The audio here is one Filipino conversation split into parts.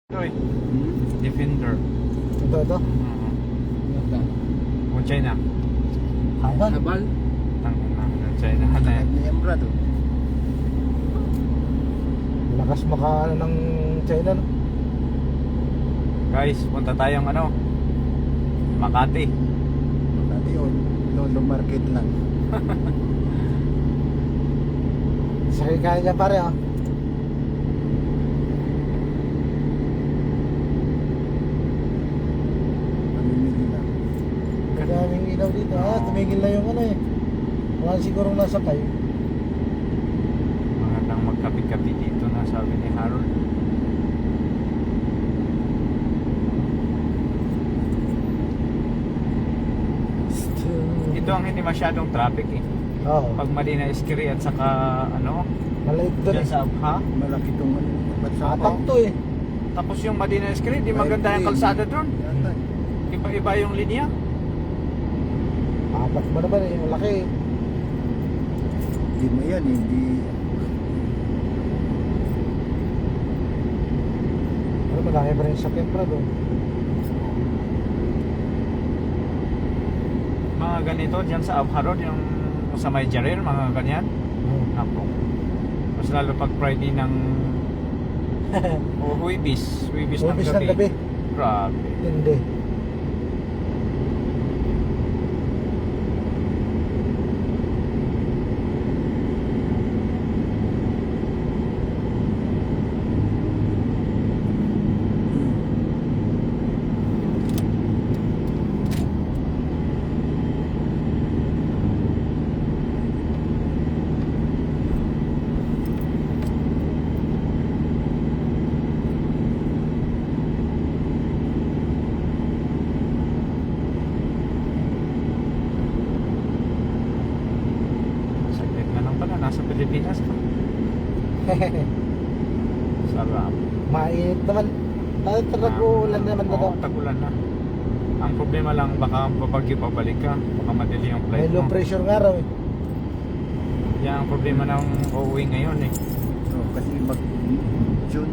Ito eh. Defender. Ito. O China. Habal. Habal. Tangin na. China. Ano yan? Niembra to. Lakas maka ng China, no? Guys, punta tayong ano? Makati. Dati yun, Lolo Market lang. Sakay kaya niya pare, ah. Namimili lang. Maraming ilaw dito. Ah, tumigil na yung ano eh. Wala sigurong nasakay. Magandang magkapi-kapi dito na sabi ni Harold. Ito ang hindi masyadong traffic eh. Oo. Pag mali na iskiri at saka ano, Maliit doon dyan eh. sa Abha. Malaki tong ano. Atak to eh. Tapos yung mali na iskiri, di maganda yung kalsada doon. Yata. Iba-iba yung linya. Apat mo naman eh. Malaki eh. Hindi mo yan, hindi. Ano, malaki pa rin sa Kempra doon. Mga ganito dyan sa Abha Road, yung sa may Jaril, mga ganyan. Ako. Mas lalo pag Friday ng o Huwibis ng Huwibis ng gabi. Grabe. Hindi. Saglit na lang pala, nasa Pilipinas pa. Sarap. Mainit naman. Dahil talaga-ulan naman na daw. Oo, tag-ulan na. Ang problema lang, baka babagyo pabalik ka. Baka madali yung May flight low mo. pressure nga raw eh. Yan ang problema ng uuwi ngayon eh. So, kasi mag-June.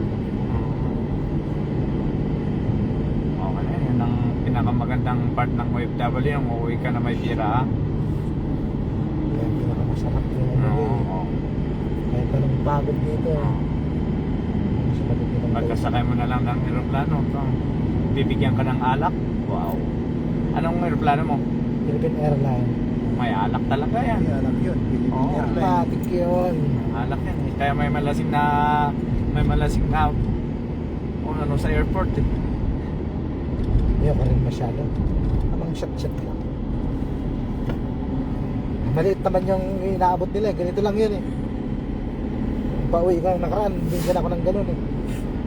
Okay na, yun ang pinakamagandang part ng OFW, yung uuwi ka na may pira. Kaya ang pinakamasarap yung ano Oo, eh. oo. Kahit anong pagod dito eh. Sa matindi ng Pagkasakay mo na lang ng aeroplano, bibigyan ka ng alak. Wow. Anong aeroplano mo? Philippine Airlines. May alak talaga yan. Hindi alam yun. Philippine Oo. Airlines. Matik yun. Alak yan eh. Kaya may malasing na kung ano sa airport eh. Hindi ako rin masyado. Amang shot-shot lang. Maliit naman yung inaabot nila eh. Ganito lang yun eh. Pauwi ko nakaraan, binigyan ako ng ganun eh.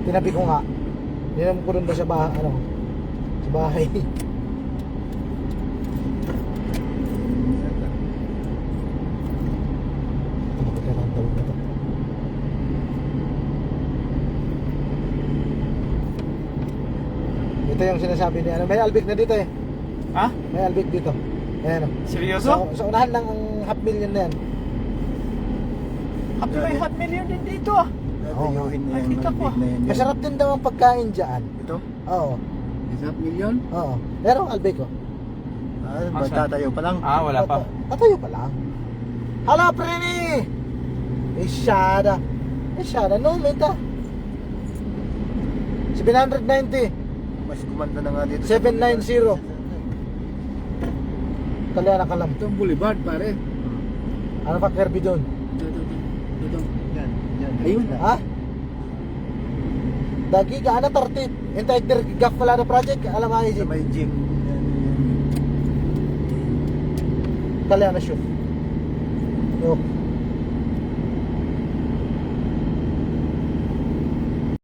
Tinabi ko nga. Ninam ko doon ba sa bahay, ano? Sa bahay. Yata. Tumakot na lang tawag na to. Ito yung sinasabi ni ano. May Albic na dito eh. Ha? May Albic dito. Ayan o. Seryoso? Sa unahan lang ang half million na yan. Happy may hot million din dito ah. Dadayuhin na yan. Nakita ko. Malapit na yan. Masarap din daw ang pagkain dyan. Ito? Oo. Isang milyon? Oo. Pero ang Albic oh. Magtatayo pa lang. Ah, wala pa. Tatayo pa lang. Hala, preni! Isyada. Isyada, no, menta. 790. Mas kumanda na nga dito. 790. Kalian na kalam. Itong boulevard pare. Ano pa, Kirby doon? Ito. Yan. Yan. Ayun na. Ha? Dagi ka, ana tartip. Hintay dir gaf pala na project. Alam nga Sa isip. may gym. Yan. Kalian na shoot. Yo.